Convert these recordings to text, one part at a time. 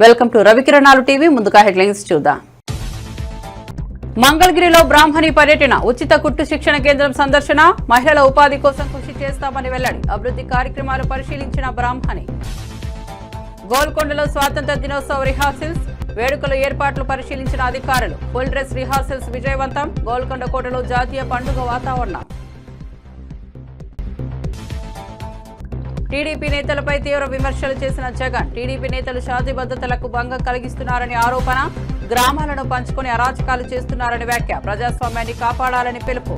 Welcome to Ravikiranalu TV. ముందుగా headlines చూద్దాం. మంగళగిరిలో బ్రాహ్మణి పర్యటన, ఉచిత కుట్టు శిక్షణ కేంద్రం సందర్శన, మహిళల ఉపాధి కోసం కృషి చేస్తామని వెల్లడి. అభివృద్ధి కార్యక్రమాలు పరిశీలించిన బ్రాహ్మణి. గోల్కొండలో స్వాతంత్ర దినోత్సవ రిహార్సల్స్, వేడుకల ఏర్పాట్లు పరిశీలించిన అధికారులు. ఫుల్ డ్రెస్ రిహార్సల్స్ విజయవంతం. గోల్కొండ కోటలో జాతీయ పండుగ వాతావరణం. టీడీపీ నేతలపై తీవ్ర విమర్శలు చేసిన జగన్. టీడీపీ నేతలు శాంతి భద్రతలకు భంగం కలిగిస్తున్నారని ఆరోపణ. గ్రామాలను పంచుకొని అరాచకాలు చేస్తున్నారని వ్యాఖ్య. ప్రజాస్వామ్యాన్ని కాపాడాలని పిలుపు.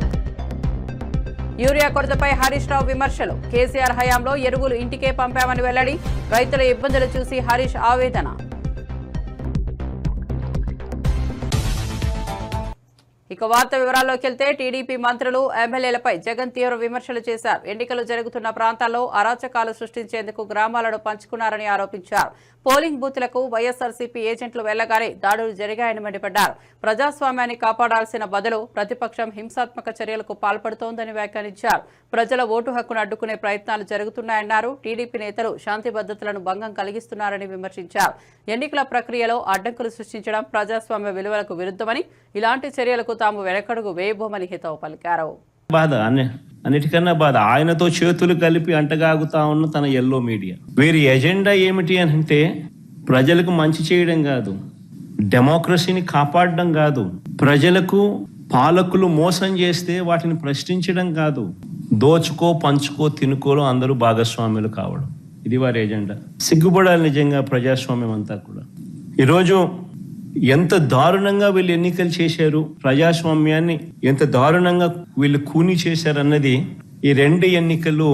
యూరియా కొరతపై హరీష్ రావు విమర్శలు. కేసీఆర్ హయాంలో ఎరువులు ఇంటికే పంపామని వెల్లడి. రైతుల ఇబ్బందులు చూసి హరీష్ ఆవేదన. ఇక వార్త వివరాల్లోకి వెళ్తే టీడీపీ మంత్రులు, ఎమ్మెల్యేలపై జగన్ తీవ్ర విమర్శలు చేశారు. ఎన్నికలు జరుగుతున్న ప్రాంతాల్లో అరాచకాలు సృష్టించేందుకు గ్రామాలను పంచుకున్నారని ఆరోపించారు. పోలింగ్ బూత్లకు వైఎస్ఆర్సీపీ ఏజెంట్లు వెళ్లగానే దాడులు జరిగాయని మండిపడ్డారు. ప్రజాస్వామ్యాన్ని కాపాడాల్సిన బదులు ప్రతిపక్షం హింసాత్మక చర్యలకు పాల్పడుతోందని వ్యాఖ్యానించారు. ప్రజల ఓటు హక్కును అడ్డుకునే ప్రయత్నాలు జరుగుతున్నాయన్నారు. టీడీపీ నేతలు శాంతి భద్రతలను భంగం కలిగిస్తున్నారని విమర్శించారు. ఎన్నికల ప్రక్రియలో అడ్డంకులు సృష్టించడం ప్రజాస్వామ్య విలువలకు విరుద్ధమని, ఇలాంటి చర్యలకు తాము వెనకడుగు వేయబోమని హితవు పలికారు. అన్నిటికన్నా బాధ ఆయనతో చేతులు కలిపి అంటగాగుతా ఉన్న తన ఎల్లో మీడియా. వీరి ఎజెండా ఏమిటి అని అంటే ప్రజలకు మంచి చేయడం కాదు, డెమోక్రసీని కాపాడడం కాదు, ప్రజలకు పాలకులు మోసం చేస్తే వాటిని ప్రశ్నించడం కాదు, దోచుకో పంచుకో తినుకోలో అందరూ భాగస్వాములు కావడం. ఇది వారి ఎజెండా. సిగ్గుపడాలి నిజంగా ప్రజాస్వామ్యం అంతా కూడా. ఈరోజు ఎంత దారుణంగా వీళ్ళు ఎన్నికలు చేశారు, ప్రజాస్వామ్యాన్ని ఎంత దారుణంగా వీళ్ళు కూని చేశారన్నది ఈ రెండు ఎన్నికలు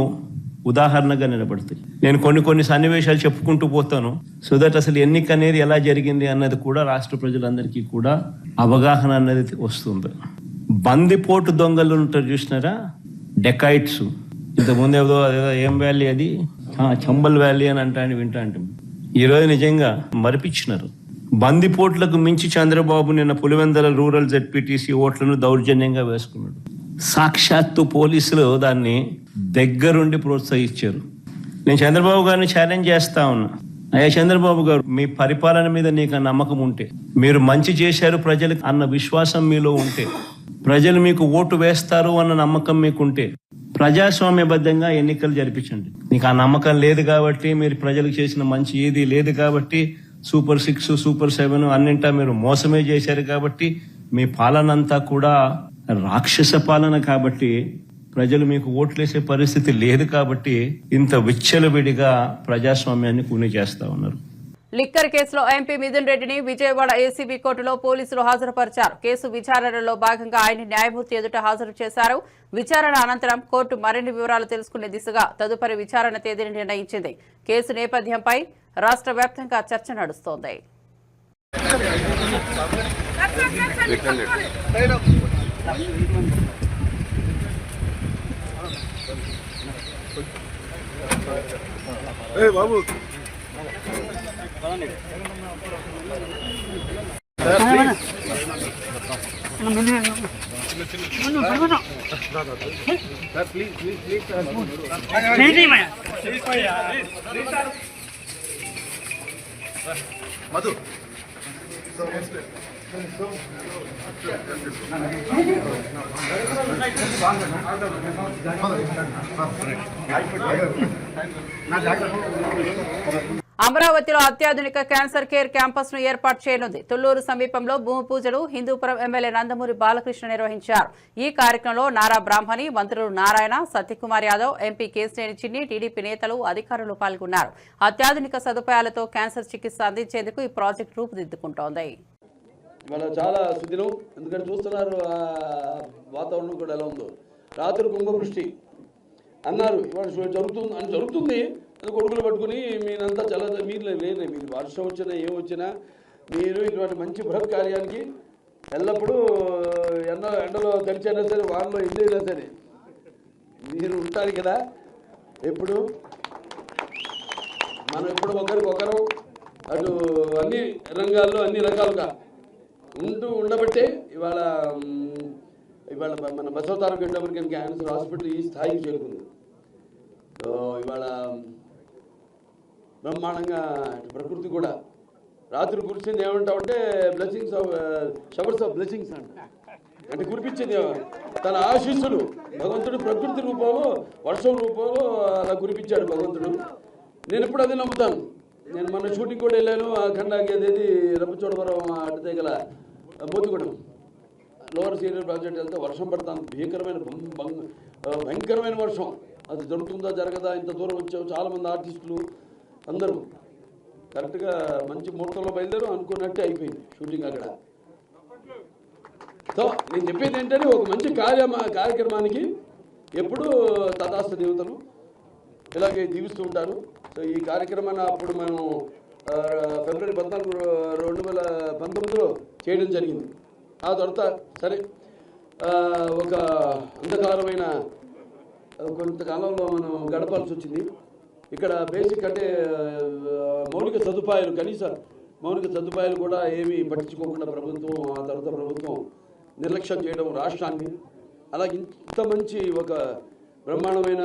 ఉదాహరణగా నిలబడతాయి. నేను కొన్ని సన్నివేశాలు చెప్పుకుంటూ పోతాను, సో దట్ అసలు ఎన్నిక అనేది ఎలా జరిగింది అన్నది కూడా రాష్ట్ర ప్రజలందరికీ కూడా అవగాహన అన్నది వస్తుంది. బందిపోటు దొంగలు ఉంటారు చూసినారా, డెకాయిట్స్. ఇంతకుముందు ఏదో ఏం వ్యాలీ అది, చంబల్ వ్యాలీ అని వింటా అంటే ఈరోజు నిజంగా మరిపించినారు. బందిపోట్లకు మించి చంద్రబాబు నిన్న పులివెందుల రూరల్ జెడ్పీటీసీ ఓట్లను దౌర్జన్యంగా వేసుకున్నాడు. సాక్షాత్తు పోలీసులు దాన్ని దగ్గరుండి ప్రోత్సహించారు. నేను చంద్రబాబు గారిని ఛాలెంజ్ చేస్తా ఉన్నా, అయ్యా చంద్రబాబు గారు, మీ పరిపాలన మీద నీకు నమ్మకం ఉంటే, మీరు మంచి చేశారు ప్రజలకు అన్న విశ్వాసం మీలో ఉంటే, ప్రజలు మీకు ఓటు వేస్తారు అన్న నమ్మకం మీకుంటే ప్రజాస్వామ్యబద్ధంగా ఎన్నికలు జరిపించండి. మీకు ఆ నమ్మకం లేదు కాబట్టి, మీరు ప్రజలకు చేసిన మంచి ఏది లేదు కాబట్టి, సూపర్ 6 సూపర్ 7 అన్నింటా మీరు మోసమే చేశారు కాబట్టి, మీ పాలన అంతా కూడా రాక్షస పాలన కాబట్టి, ప్రజలు మీకు ఓట్లేసే పరిస్థితి లేదు కాబట్టి ఇంత విచ్చలవిడిగా ప్రజాస్వామ్యాన్ని కూని చేస్తా ఉన్నారు. లిక్కర్ కేసులో ఎంపీ మిథున్ రెడ్డిని విజయవాడ ఏసీబీ కోర్టులో పోలీసులు హాజరుపరిచారు. కేసు విచారణలో భాగంగా ఆయన న్యాయమూర్తి ఎదుట హాజరు చేశారు. విచారణ అనంతరం కోర్టు మరిన్ని వివరాలు తెలుసుకునే దిశగా తదుపరి విచారణ తేదీని నిర్ణయించింది. కేసు నేపథ్యంపై రాష్ట్ర వ్యాప్తంగా చర్చ నడుస్తోంది. మధు అమరావతిలో అత్యాధునిక క్యాన్సర్ కేర్ క్యాంపస్ ను ఏర్పాటు చేయనుంది. తుళ్లూరు సమీపంలో భూమి పూజలు హిందూపురం ఎమ్మెల్యే నందమూరి బాలకృష్ణ నిర్వహించారు. ఈ కార్యక్రమంలో నారా బ్రాహ్మణి, మంత్రులు నారాయణ, సత్యకుమార్ యాదవ్, ఎంపీ కేశినేని చిన్ని, టీడీపీ నేతలు, అధికారులు పాల్గొన్నారు. అత్యాధునిక సదుపాయాలతో క్యాన్సర్ చికిత్స అందించేందుకు ఈ ప్రాజెక్టు రూపుదిద్దుకుంటోంది. చాలా సుదినం, ఎందుకంటే చూస్తున్నారు వాతావరణం కూడా ఎలా ఉందో. రాత్రి కుంభవృష్టి అన్నారు, ఇవాళ జరుగుతుంది. కొడుకులు పట్టుకుని మీరంతా చాలా మీరు లేరు, మీరు వర్షం వచ్చినా ఏం వచ్చినా మీరు ఇటువంటి మంచి బృహత్ కార్యానికి ఎల్లప్పుడూ ఎండలో తడిచైనా సరే, వానలో ఎండైనా సరే మీరు ఉంటారు కదా. ఎప్పుడు మనం ఎప్పుడు ఒకరికొకరు అటు అన్ని రంగాల్లో అన్ని రకాలుగా ఉండబట్టే ఇవాళ మన బసవతారక అమెరికన్ క్యాన్సర్ హాస్పిటల్ ఈ స్థాయికి చేరుకుంది. ఇవాళ బ్రహ్మాండంగా ప్రకృతి కూడా రాత్రి కురిసింది ఏమంటామంటే blessings of showers of blessings అంటే కురిపించింది తన ఆశీస్సులు భగవంతుడు ప్రకృతి రూపంలో వర్షం రూపంలో అలా కురిపించాడు భగవంతుడు. నేను ఇప్పుడు అదే నమ్ముతాను. నేను మొన్న షూటింగ్ కూడా వెళ్ళాను. ఆ ఖండాకి అదేది రంపచోడవరం అటు గల మోతుగూడెం లోవర్ సీనియర్ ప్రాజెక్ట్ వెళ్తే వర్షం పడతాను. భయంకరమైన వర్షం. అది జరుగుతుందా జరగదా, ఇంత దూరం వచ్చావు, చాలామంది ఆర్టిస్టులు అందరూ కరెక్ట్గా మంచి ముహూర్తంలో బయలుదేరు అనుకున్నట్టే అయిపోయింది షూటింగ్ అక్కడ. సో నేను చెప్పేది ఏంటంటే ఒక మంచి కార్యక్రమానికి ఎప్పుడూ తథాస్తు దేవతలు ఇలాగే దీవిస్తూ ఉంటారు. సో ఈ కార్యక్రమాన్ని అప్పుడు మనం ఫిబ్రవరి 14, 2019లో చేయడం జరిగింది. ఆ తర్వాత సరే ఒక అంధకారమైన కొంతకాలంలో మనం గడపాల్సి వచ్చింది. ఇక్కడ బేసిక్ అంటే మౌలిక సదుపాయాలు, కనీస మౌలిక సదుపాయాలు కూడా ఏమీ పట్టించుకోకుండా ప్రభుత్వం, ఆ తర్వాత ప్రభుత్వం నిర్లక్ష్యం చేయడం రాష్ట్రాన్ని. అలాగే ఇంత మంచి ఒక బ్రహ్మాండమైన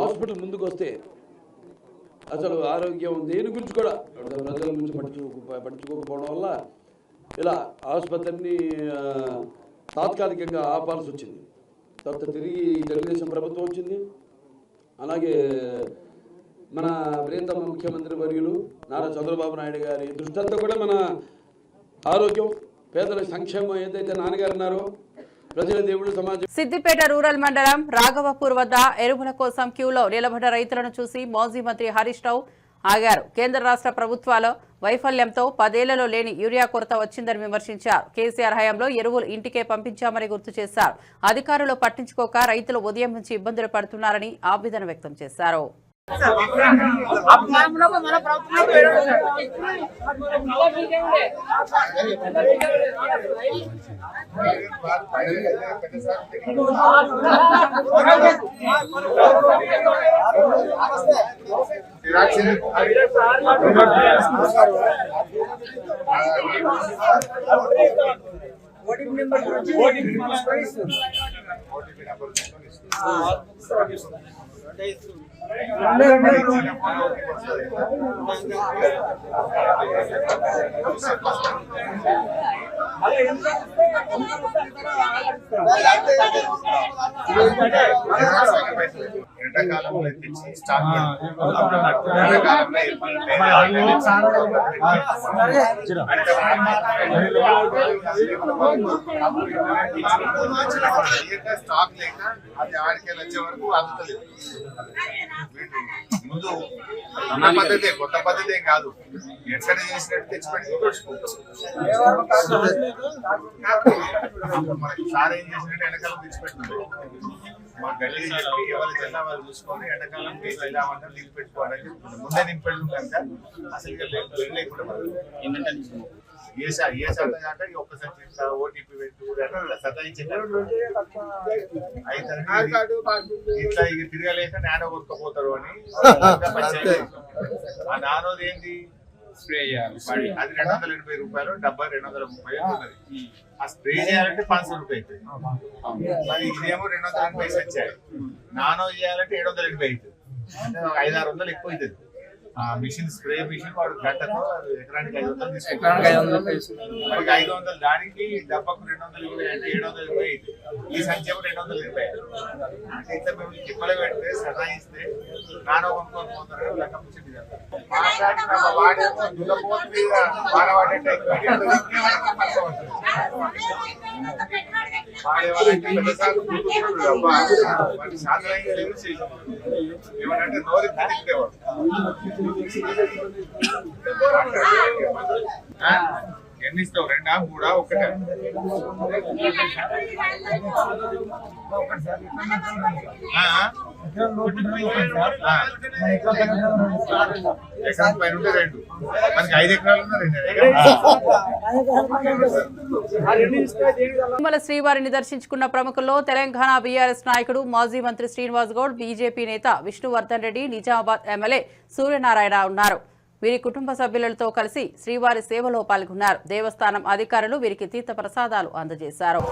హాస్పిటల్ ముందుకు వస్తే అసలు ఆరోగ్యం దేని గురించి కూడా ప్రజల గురించి పట్టించుకోకపోవడం వల్ల ఇలా ఆసుపత్రిని తాత్కాలికంగా ఆపాల్సి వచ్చింది. తర్వాత తిరిగి తెలుగుదేశం ప్రభుత్వం వచ్చింది. అలాగే మన ప్రియతమ ముఖ్యమంత్రి వర్యులు నారా చంద్రబాబు నాయుడు గారి దృష్టి అంతా కూడా మన ఆరోగ్యం, పేదల సంక్షేమం ఏదైతే నాన్నగారు ఉన్నారో ప్రజల దేవుడు సమాజం. సిద్దిపేట రూరల్ మండలం రాఘవపూర్ వద్ద ఎరువుల కోసం క్యూలో నిలబడ్డ రైతులను చూసి మాజీ మంత్రి హరీష్ రావు ఆగారు. కేంద్ర రాష్ట్ర ప్రభుత్వాల వైఫల్యంతో 10 ఏళ్లలో లేని యూరియా కొరత వచ్చిందని విమర్శించారు. కేసీఆర్ హయాంలో ఎరువులు ఇంటికే పంపించామని గుర్తు చేశారు. అధికారులు పట్టించుకోక రైతులు ఉదయం నుంచి ఇబ్బందులు పడుతున్నారని ఆవేదన వ్యక్తం చేశారు. ఎండాకాలంలో తెచ్చి స్టాక్ స్టాక్ లేక అది ఆడికెళ్ళి వచ్చే వరకు అందుతలేదు. ముందు పద్ధతి కొత్త పద్ధతి కాదు, ఎక్కడ చేసినట్టు తెచ్చిపెట్టుకోవచ్చు. మనకి సార్ ఏం చేసినట్టు ఎండాకాలం తెచ్చిపెట్టుకుంటారు. మా గల్లీ చెప్పి ఎవరి జిల్లా వాళ్ళు చూసుకొని ఎండాకాలం వెళ్ళామంటే లింక్ పెట్టుకోవాలని చెప్తున్నాం. ముందే నింపెళ్ళు కనుక అసలు లేకుండా ఏ శాతం కాక ఒక్కసారి ఓటీపీ పెట్టు సతాయించారు. ఇట్లా ఇక తిరగలేక నానో కొట్టుకుపోతారు అని ఆ నానోది ఏంటి స్ప్రే చేయాలి. అది 280 రూపాయలు, డబ్బా 230 ఉన్నది. ఆ స్ప్రే చేయాలంటే 500 రూపాయలు అవుతుంది. మరి ఇదేమో 280 వచ్చాయి. నానో చేయాలంటే 780 అవుతుంది. అంటే 500-600 ఎక్కువ అవుతుంది. మిషన్ స్ప్రే మిషన్ వాడు గంటకు ఎకరానికి 500 తీసుకుంటారు. 500 దానికి డబ్బాకు 220 అంటే 720 అవుతుంది. ఈ సంఖ్య 220. అంటే ఇంత మేము తిప్పలు పెడితే సతాయిస్తే నానో కొనుక్కొని పోతారు. లెక్క ముచ్చింది కదా వాడేమో దున్నపోతు మీద వాడవాడే వాడేవాళ్ళంటే పెద్దసార్లు సాధారణ ఏమంటే నోరు తింటేవాడు. ఎన్ని ఇస్తావు? 2, 3, 1? ఎకరం పైన ఉంటే 2, మనకి 5 ఎకరాలు ఉన్నా 2 తిరుమల శ్రీవారిని దర్శించుకున్న ప్రముఖుల్లో తెలంగాణ బీఆర్ఎస్ నాయకుడు మాజీ మంత్రి శ్రీనివాస్ గౌడ్, బీజేపీ నేత విష్ణువర్ధన్ రెడ్డి, నిజామాబాద్ ఎమ్మెల్యే సూర్యనారాయణ ఉన్నారు. వీరి కుటుంబ సభ్యులతో కలిసి శ్రీవారి సేవలో పాల్గొన్నారు. దేవస్థానం అధికారులు వీరికి తీర్థ ప్రసాదాలు అందజేశారు.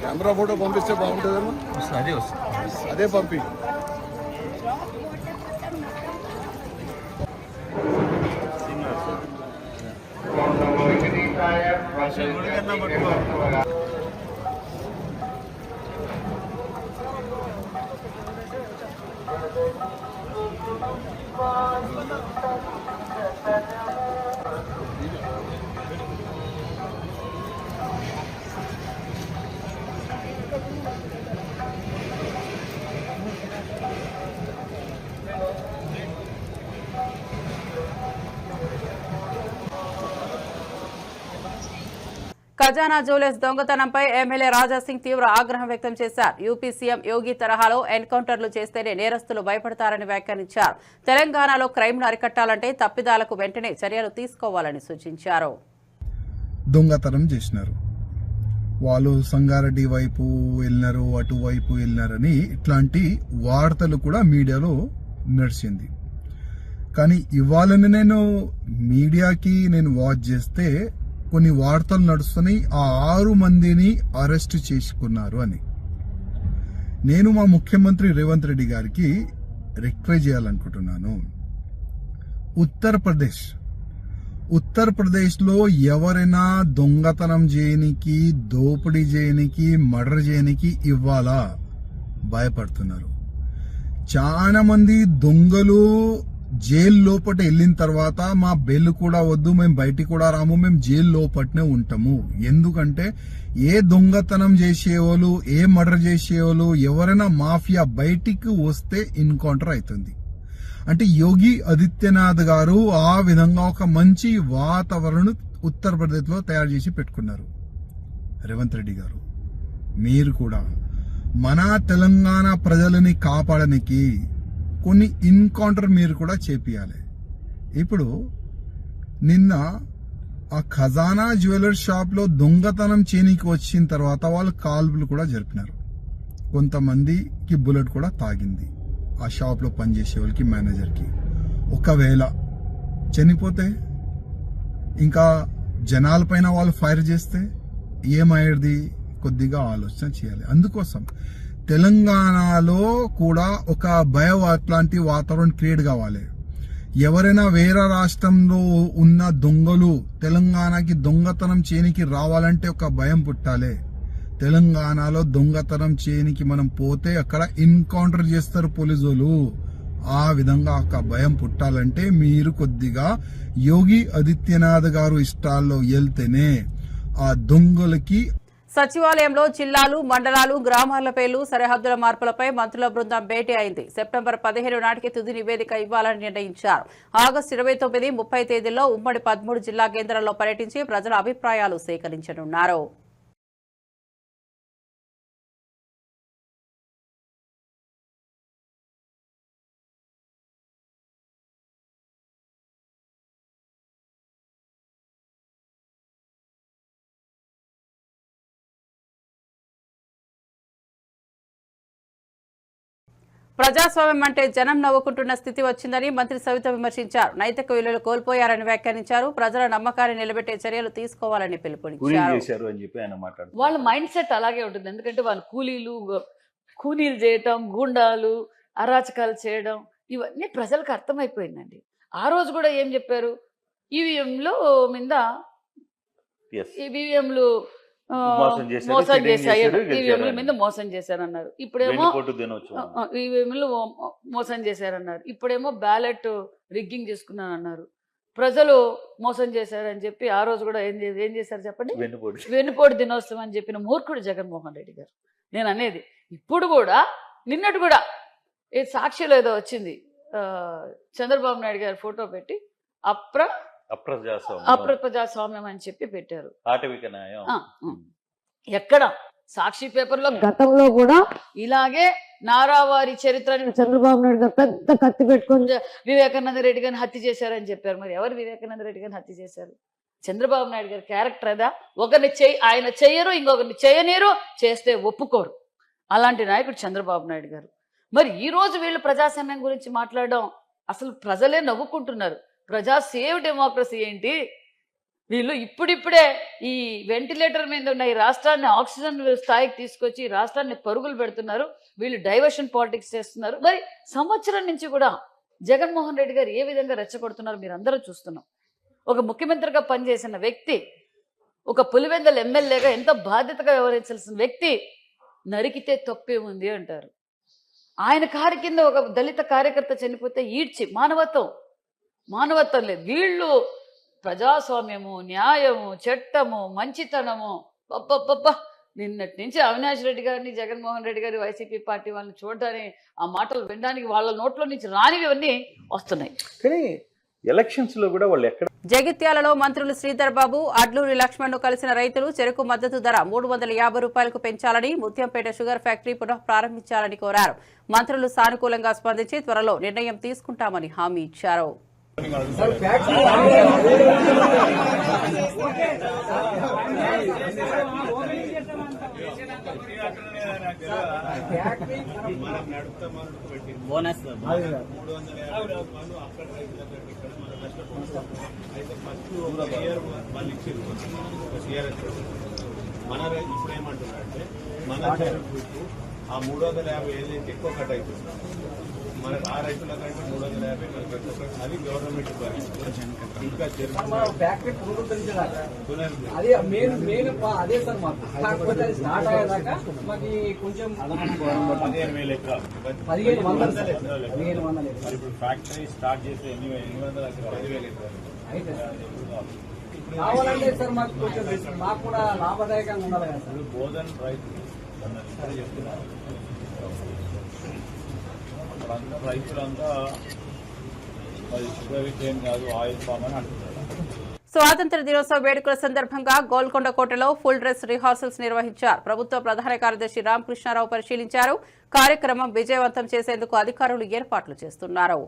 కెమెరా ఫోటో పంపిస్తే బాగుంటుందేమో. అదే పంపి. ఖజానా జ్యువెలర్స్ దొంగతనంపై ఎమ్మెల్యే రాజాసింగ్ తీవ్ర ఆగ్రహం వ్యక్తం చేశారు. యూపీ సీఎం యోగి తరహాలో ఎన్కౌంటర్లు చేస్తేనే నేరస్తులు భయపడతారని వ్యాఖ్యానించారు. తెలంగాణలో క్రైమ్ను అరికట్టాలంటే తప్పిదాలకు వెంటనే చర్యలు తీసుకోవాలని సూచించారు. దొంగతనం చేసినారు వాళ్ళు, సంగారెడ్డి వైపు వెళ్ళినారు, అటువైపు వెళ్ళినారని ఇట్లాంటి వార్తలు కూడా మీడియాలో నడిచింది. కానీ ఇవాళని నేను మీడియాకి వాచ్ చేస్తే కొన్ని వార్తలు నడుస్తున్నాయి, ఆ 6 మందిని అరెస్ట్ చేసుకున్నారు అని. నేను మా ముఖ్యమంత్రి రేవంత్ రెడ్డి గారికి రిక్వెస్ట్ చేయాలనుకుంటున్నాను. ఉత్తరప్రదేశ్లో ఎవరైనా దొంగతనం చేయనికి, దోపిడీ చేయనికి, మర్డర్ చేయనికి ఇవాళ భయపడుతున్నారు. చాలా మంది దొంగలు జైలు లోపట వెళ్ళిన తర్వాత మా బెయిల్ కూడా వద్దు, మేము బయటికి కూడా రాము, మేము జైలు లోపటనే ఉంటాము. ఎందుకంటే ఏ దొంగతనం చేసేవాళ్ళు, ఏ మర్డర్ చేసేవాళ్ళు, ఎవరైనా మాఫియా బయటికి వస్తే ఎన్కౌంటర్ అవుతుంది. అంటే యోగి ఆదిత్యనాథ్ గారు ఆ విధంగా ఒక మంచి వాతావరణం ఉత్తరప్రదేశ్ లో తయారు చేసి పెట్టుకున్నారు. రేవంత్ రెడ్డి గారు, మీరు కూడా మన తెలంగాణ ప్రజలని కాపాడడానికి కొన్ని ఎన్కౌంటర్ మీరు కూడా చేపియాలి. ఇప్పుడు నిన్న ఆ ఖజానా జ్యువెలర్స్ షాప్ లో దొంగతనం చేయనికి వచ్చిన తర్వాత వాళ్ళు కాల్పులు కూడా జరిపినారు. కొంతమందికి బుల్లెట్ కూడా తాగింది ఆ షాప్ లో పనిచేసే వాళ్ళకి, మేనేజర్కి. ఒకవేళ చనిపోతే, ఇంకా జనాల పైన వాళ్ళు ఫైర్ చేస్తే ఏమయ్యేది? కొద్దిగా ఆలోచన చేయాలి. అందుకోసం తెలంగాణలో కూడా ఒక భయం అట్లాంటి వాతావరణం క్రియేట్ కావాలి. ఎవరైనా వేరే రాష్ట్రంలో ఉన్న దొంగలు తెలంగాణకి దొంగతనం చేయనికి రావాలంటే ఒక భయం పుట్టాలి. తెలంగాణలో దొంగతనం చేయనికి మనం పోతే అక్కడ ఎన్కౌంటర్ చేస్తారు పోలీసులు. ఆ విధంగా ఒక భయం పుట్టాలంటే మీరు కొద్దిగా యోగి ఆదిత్యనాథ్ గారు ఇష్టాల్లో వెళ్తేనే ఆ దొంగలకి. సచివాలయంలో జిల్లాలు, మండలాలు, గ్రామాల పేర్లు, సరిహద్దుల మార్పులపై మంత్రుల బృందం భేటీ అయింది. సెప్టెంబర్ 15 నాటికి తుది నివేదిక ఇవ్వాలని నిర్ణయించారు. ఆగస్టు 29, 30 తేదీల్లో ఉమ్మడి 13 జిల్లా కేంద్రాల్లో పర్యటించి ప్రజల అభిప్రాయాలు సేకరించనున్నారు. ప్రజాస్వామ్యం అంటే జనం నవ్వుకుంటున్న స్థితి వచ్చిందని మంత్రి సవిత విమర్శించారు. నైతిక విలువలు కోల్పోయారని వ్యాఖ్యానించారు. ప్రజల నమ్మకాన్ని నిలబెట్టే చర్యలు తీసుకోవాలని పిలుపునిచ్చారు. వాళ్ళ మైండ్ సెట్ అలాగే ఉంటుంది. ఎందుకంటే వాళ్ళు కూలీలు చేయటం, గూండాలు, అరాచకాలు చేయడం ఇవన్నీ ప్రజలకు అర్థమైపోయిందండి. ఆ రోజు కూడా ఏం చెప్పారు? ఈవీఎంలు మోసం చేశారు, ఈవీఎంల మీద మోసం చేశారన్నారు. ఇప్పుడేమో ఈవీఎంలు మోసం చేశారన్నారు. ఇప్పుడేమో బ్యాలెట్ రిగ్గింగ్ చేసుకున్నానన్నారు. ప్రజలు మోసం చేశారని చెప్పి ఆ రోజు కూడా ఏం చేశారు చెప్పండి? వెన్నుపోటు దినోత్సవం అని చెప్పిన మూర్ఖుడు జగన్మోహన్ రెడ్డి గారు. నేను అనేది ఇప్పుడు కూడా, నిన్నటి కూడా సాక్షిలో ఏదో వచ్చింది, చంద్రబాబు నాయుడు గారి ఫోటో పెట్టి అప్రజాస్వామ్యం అని చెప్పి పెట్టారు. ఎక్కడ సాక్షి పేపర్లో గతంలో కూడా ఇలాగే నారావారి చరిత్రని చంద్రబాబు నాయుడు గారు పెద్ద కత్తి పెట్టుకొని వివేకానంద రెడ్డి గారిని హత్య చేశారని చెప్పారు. మరి ఎవరు వివేకానంద రెడ్డి గారిని హత్య చేశారు? చంద్రబాబు నాయుడు గారి క్యారెక్టర్ అదా? ఒకరిని ఆయన చెయ్యరు, ఇంకొకరిని చేయనీరు, చేస్తే ఒప్పుకోరు. అలాంటి నాయకుడు చంద్రబాబు నాయుడు గారు. మరి ఈ రోజు వీళ్ళు ప్రజాస్వామ్యం గురించి మాట్లాడడం, అసలు ప్రజలే నవ్వుకుంటున్నారు. ప్రజా సేవ్ డెమోక్రసీ ఏంటి? వీళ్ళు ఇప్పుడిప్పుడే ఈ వెంటిలేటర్ మీద ఉన్న ఈ రాష్ట్రాన్ని ఆక్సిజన్ స్థాయికి తీసుకొచ్చి ఈ రాష్ట్రాన్ని పరుగులు పెడుతున్నారు. వీళ్ళు డైవర్షన్ పాలిటిక్స్ చేస్తున్నారు. మరి సంవత్సరం నుంచి కూడా జగన్మోహన్ రెడ్డి గారు ఏ విధంగా రెచ్చగొడుతున్నారు మీరు అందరూ చూస్తున్నాం. ఒక ముఖ్యమంత్రిగా పనిచేసిన వ్యక్తి, ఒక పులివెందల ఎమ్మెల్యేగా ఎంతో బాధ్యతగా వ్యవహరించాల్సిన వ్యక్తి నరికితే తప్పే ఉంది అంటారు. ఆయన కారు కింద ఒక దళిత కార్యకర్త చనిపోతే ఈడ్చి మానవత్వం లేదు. వీళ్ళు ప్రజాస్వామ్యము, న్యాయము, చట్టము, మంచితనము, పప్ప నిన్నటి నుంచి అవినాష్ రెడ్డి గారిని, జగన్మోహన్ రెడ్డి గారి వైసీపీ పార్టీ వాళ్ళని చూడడానికి, ఆ మాటలు వినడానికి వాళ్ళ నోట్లో నుంచి రానివన్నీ వస్తున్నాయి. కానీ ఎలక్షన్స్ లో కూడా వాళ్ళు ఎక్కడ జగిత్యాలలో మంత్రులు శ్రీధర్ బాబు, అడ్లూరి లక్ష్మణ్ ను కలిసిన రైతులు చెరుకు మద్దతు ధర 350 రూపాయలకు పెంచాలని, ముత్యంపేట షుగర్ ఫ్యాక్టరీ పునః ప్రారంభించాలని కోరారు. మంత్రులు సానుకూలంగా స్పందించి త్వరలో నిర్ణయం తీసుకుంటామని హామీ ఇచ్చారు. మన ఇప్పుడు ఏమంటున్నారంటే మన చెరుకు ఆ 350 ఏదైతే ఎక్కువ కట్ అవుతుంది, మనకు ఆ రైతుల కంటే 350 మనకు ఎక్కువ, అది గవర్నమెంట్ ఇంకా ఫ్యాక్టరీ అదే మెయిన్ అదే సార్ మాకు. కాకపోతే అది స్టార్ట్ అయ్యేదాకా మాకు కొంచెం 15,000 ఎకరాలు 1500 ఇప్పుడు ఫ్యాక్టరీ స్టార్ట్ చేస్తే ఎన్ని వందల 10,000 ఎకరాలు అయితే కావాలంటే సార్ మాకు కొంచెం మాకు కూడా లాభదాయకంగా ఉండాలి కదా సార్. బోధన్ రైతులు చెప్తున్నారు, రైతులంతా అది షుగర్ కేన్ కాదు ఆయిల్ పామ్ అని అంటున్నారు. స్వాతంత్ర దినోత్సవ వేడుకల సందర్భంగా గోల్కొండ కోటలో ఫుల్ డ్రెస్ రిహార్సల్స్ నిర్వహించారు. ప్రభుత్వ ప్రధాన కార్యదర్శి రామకృష్ణారావు పరిశీలించారు. కార్యక్రమం విజయవంతం చేసేందుకు అధికారులు ఏర్పాట్లు చేస్తున్నారు.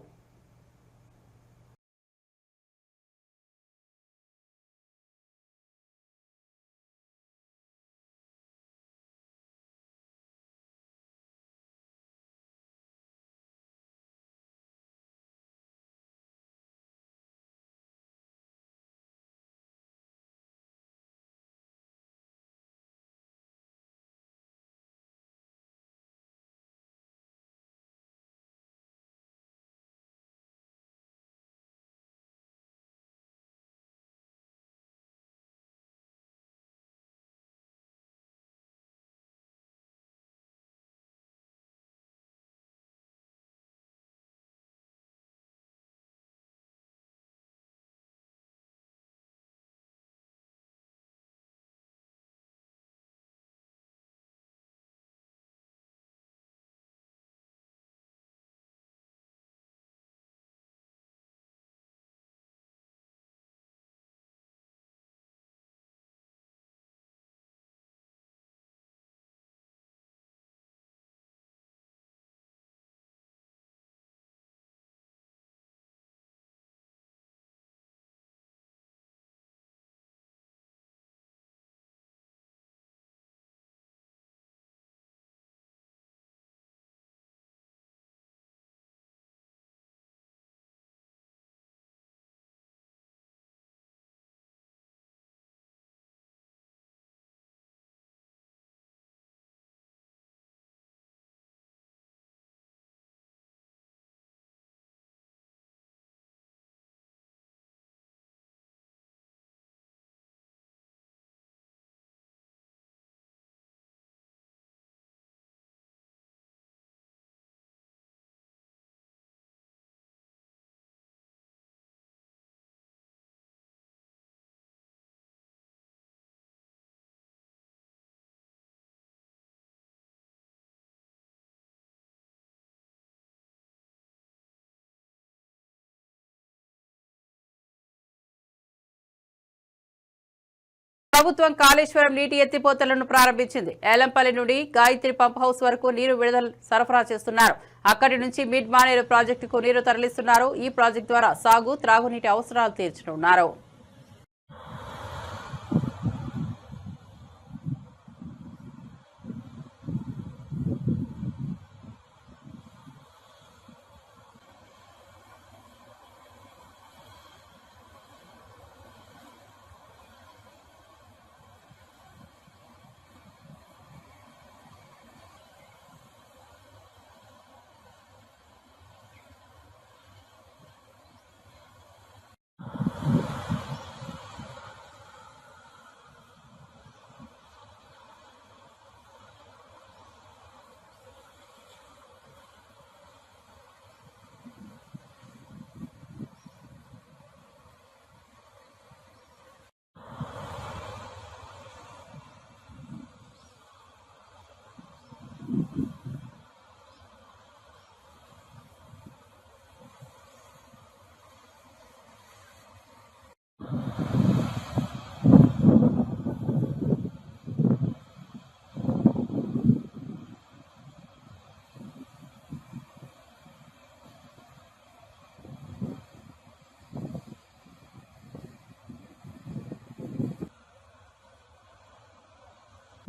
ప్రభుత్వం కాళేశ్వరం నీటి ఎత్తిపోతలను ప్రారంభించింది. ఏలంపల్లి నుండి గాయత్రి పంప్ హౌస్ వరకు నీరు విడుదల సరఫరా చేస్తున్నారు. అక్కడి నుంచి మిడ్ మానేరు ప్రాజెక్టుకు నీరు తరలిస్తున్నారు. ఈ ప్రాజెక్టు ద్వారా సాగు, త్రాగునీటి అవసరాలు తీర్చనున్నారు.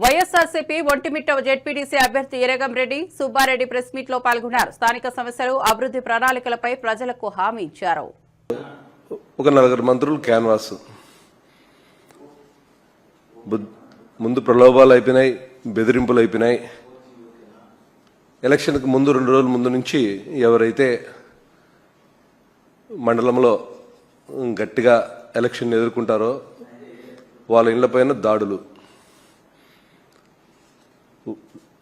వైఎస్ఆర్సీపీ ఒంటిమిట్ట జెడ్పీటీసీ అభ్యర్థి ఇరగం రెడ్డి సుబ్బారెడ్డి ప్రెస్ మీట్ లో పాల్గొన్నారు. స్థానిక సమస్యలు, అభివృద్ధి ప్రణాళికలపై ప్రజలకు హామీ ఇచ్చారు. ఒక 4 మంత్రులు క్యాన్వాస్, ముందు ప్రలోభాలు అయిపోయినాయి, బెదిరింపులు అయిపోయినాయి. ఎలక్షన్కి ముందు 2 రోజుల ముందు నుంచి ఎవరైతే మండలంలో గట్టిగా ఎలక్షన్ ఎదుర్కొంటారో వాళ్ళ ఇళ్లపైన దాడులు,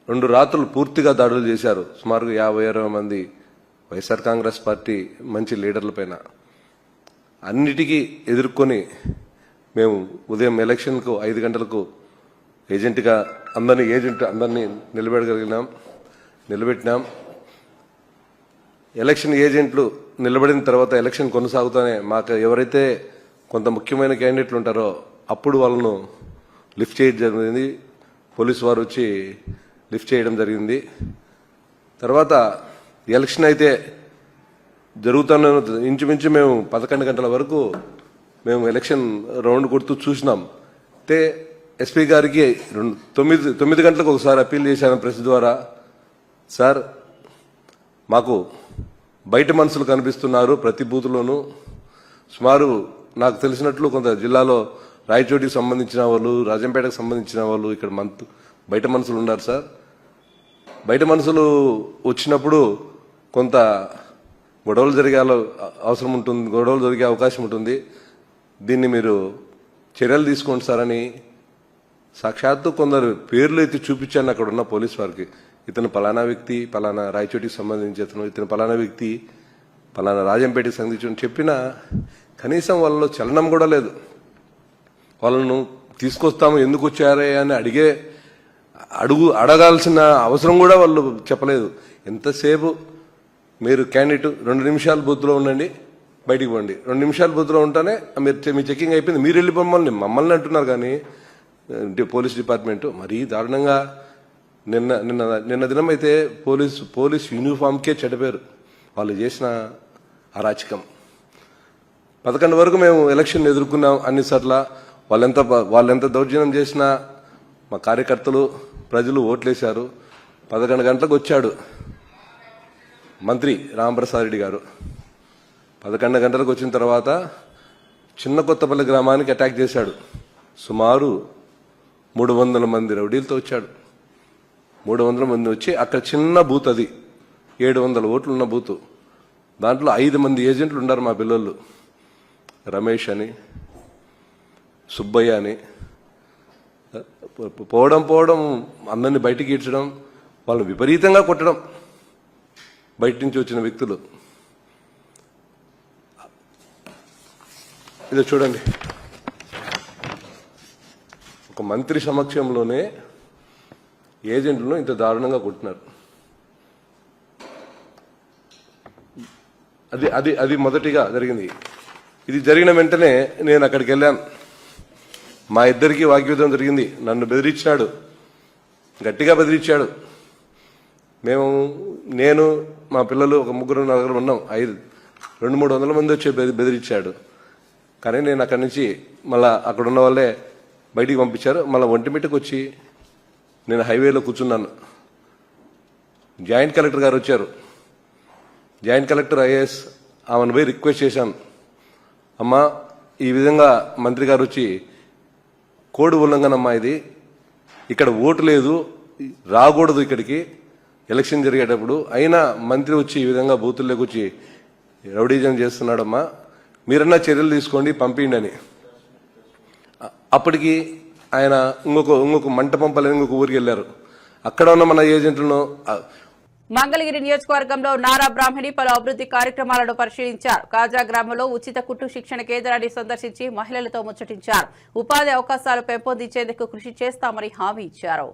2 రాత్రులు పూర్తిగా దాడులు చేశారు. సుమారుగా 50-60 మంది వైఎస్ఆర్ కాంగ్రెస్ పార్టీ మంచి లీడర్ల పైన. అన్నిటికీ ఎదుర్కొని మేము ఉదయం ఎలక్షన్కు 5 గంటలకు ఏజెంట్గా అందరినీ నిలబెట్టినాం. ఎలక్షన్ ఏజెంట్లు నిలబడిన తర్వాత ఎలక్షన్ కొనసాగుతూనే మాకు ఎవరైతే కొంత ముఖ్యమైన క్యాండిడేట్లు ఉంటారో అప్పుడు వాళ్ళను లిఫ్ట్ చేయడం జరిగింది. పోలీసు వారు వచ్చి లిఫ్ట్ చేయడం జరిగింది. తర్వాత ఎలక్షన్ అయితే జరుగుతున్న ఇంచుమించు మేము 11 గంటల వరకు మేము ఎలక్షన్ రౌండ్ కొడుతూ చూసినాం. అయితే ఎస్పీ గారికి 9 గంటలకు ఒకసారి అప్పీల్ చేశాను ప్రెస్ ద్వారా. సార్, మాకు బయట మనుషులు కనిపిస్తున్నారు ప్రతి బూత్లోనూ. సుమారు నాకు తెలిసినట్లు కొంత జిల్లాలో రాయచోటికి సంబంధించిన వాళ్ళు, రాజంపేటకు సంబంధించిన వాళ్ళు ఇక్కడ బయట మనుషులు ఉన్నారు సార్. బయట మనుషులు వచ్చినప్పుడు కొంత గొడవలు జరిగే అవకాశం ఉంటుంది. దీన్ని మీరు చర్యలు తీసుకోండి సార్ అని సాక్షాత్తు కొందరు పేర్లు ఎత్తి చూపించాను అక్కడ ఉన్న పోలీస్ వారికి. ఇతను పలానా వ్యక్తి, పలానా రాయచోటికి సంబంధించి ఇతను పలానా వ్యక్తి, పలానా రాజంపేటకి సంబంధించి చెప్పినా కనీసం వాళ్ళలో చలనం కూడా లేదు. వాళ్ళను తీసుకొస్తాము ఎందుకు వచ్చారే అని అడగాల్సిన అవసరం కూడా వాళ్ళు చెప్పలేదు. ఎంతసేపు మీరు క్యాండిడేట్ 2 నిమిషాలు బూత్లో ఉండండి, బయటికి పోండి, 2 నిమిషాలు బూత్లో ఉంటానే మీ చెకింగ్ అయిపోయింది, మీరు వెళ్ళిపోమని మమ్మల్ని అంటున్నారు. కానీ పోలీస్ డిపార్ట్మెంటు మరీ దారుణంగా నిన్న దినం అయితే పోలీస్ యూనిఫామ్కే చెడపేరు వాళ్ళు చేసిన అరాచకం. 11 వరకు మేము ఎలక్షన్ ఎదుర్కొన్నాం అన్నిసార్ల. వాళ్ళెంత దౌర్జన్యం చేసినా మా కార్యకర్తలు, ప్రజలు ఓట్లేశారు. 11 గంటలకు వచ్చాడు మంత్రి రాంప్రసాద్ రెడ్డి గారు. 11 గంటలకు వచ్చిన తర్వాత చిన్న కొత్తపల్లి గ్రామానికి అటాక్ చేశాడు. సుమారు 300 మంది రౌడీలతో వచ్చాడు. 300 మంది వచ్చి అక్కడ చిన్న బూత్, అది 700 ఓట్లు ఉన్న బూత్. దాంట్లో 5 మంది ఏజెంట్లు ఉన్నారు మా పిల్లలు, రమేష్ అని, సుబ్బయ్య అని. పోవడం అందరినీ బయటికి ఈడ్చడం, వాళ్ళని విపరీతంగా కొట్టడం బయట నుంచి వచ్చిన వ్యక్తులు. ఇది చూడండి, ఒక మంత్రి సమక్షంలోనే ఏజెంట్లను ఇంత దారుణంగా కొట్టినారు. అది మొదటిగా జరిగింది. ఇది జరిగిన వెంటనే నేను అక్కడికి వెళ్ళాను. మా ఇద్దరికి వాగ్యుద్ధం జరిగింది. నన్ను బెదిరించాడు, గట్టిగా బెదిరించాడు. నేను మా పిల్లలు ఒక 3-4 ఉన్నాం. 200-300 మంది వచ్చి బెదిరించాడు. కానీ నేను అక్కడి నుంచి మళ్ళా అక్కడ ఉన్న వాళ్ళే బయటికి పంపించారు. మళ్ళీ ఒంటిమిట్టకు వచ్చి నేను హైవేలో కూర్చున్నాను. జాయింట్ కలెక్టర్ గారు వచ్చారు. జాయింట్ కలెక్టర్ ఐఏఎస్ ఆమెను పోయి రిక్వెస్ట్ చేశాను, అమ్మా ఈ విధంగా మంత్రి గారు వచ్చి కోడ్ ఉల్లంఘనమ్మా, ఇది ఇక్కడ ఓటు లేదు, రాకూడదు ఇక్కడికి ఎలక్షన్ జరిగేటప్పుడు, అయినా మంత్రి వచ్చి ఈ విధంగా బూతుల్లోకి వచ్చి రౌడీజం చేస్తున్నాడమ్మా, మీరన్నా చర్యలు తీసుకోండి, పంపిండి అని. అప్పటికి ఆయన ఇంకొక మంట పంపలేని ఇంకొక ఊరికి వెళ్ళారు. అక్కడ ఉన్న మన ఏజెంట్లను మంగళగిరి నియోజకవర్గంలో నారా బ్రాహ్మణి పలు అభివృద్ధి కార్యక్రమాలను పరిశీలించారు. కాజా గ్రామంలో ఉచిత కుట్టు శిక్షణ కేంద్రాన్ని సందర్శించి మహిళలతో ముచ్చటించారు. ఉపాధి అవకాశాలు పెంపొందించేందుకు కృషి చేస్తామని హామీ ఇచ్చారు.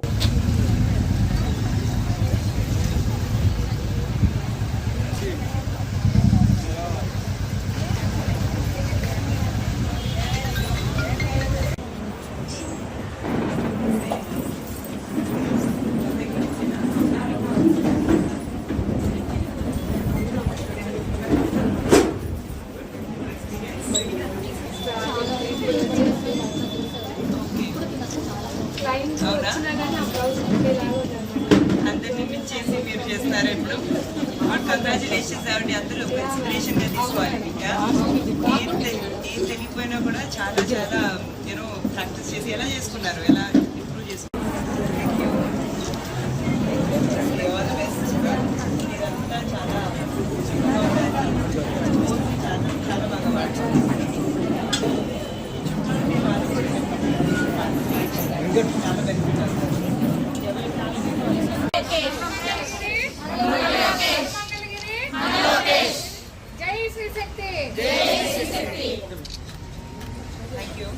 Client అందరినీ మించేసి మీరు చేస్తున్నారు ఇప్పుడు. కంగ్రాచులేషన్స్ అండి, అందరూ ఇన్స్పిరేషన్గా తీసుకోవాలి. ఇంకా ఏం తెలియకపోయినా కూడా చాలా చాలా యూనో ప్రాక్టీస్ చేసి ఎలా చేసుకున్నారు, ఎలా ఇంప్రూవ్ చేసుకున్నారు. All the best. మీరంతా చాలా చాలా బాగా వాడుతున్నారు. చాలా బెనిఫిట్ అవుతుంది. Thank you.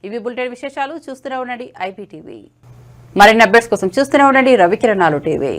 ఇవి బులెటిన్ విశేషాలు. చూస్తూనే ఉండండి IPTV. మరిన్ని అప్డేట్స్ కోసం చూస్తూనే ఉండండి రవికిరణాలు టీవీ.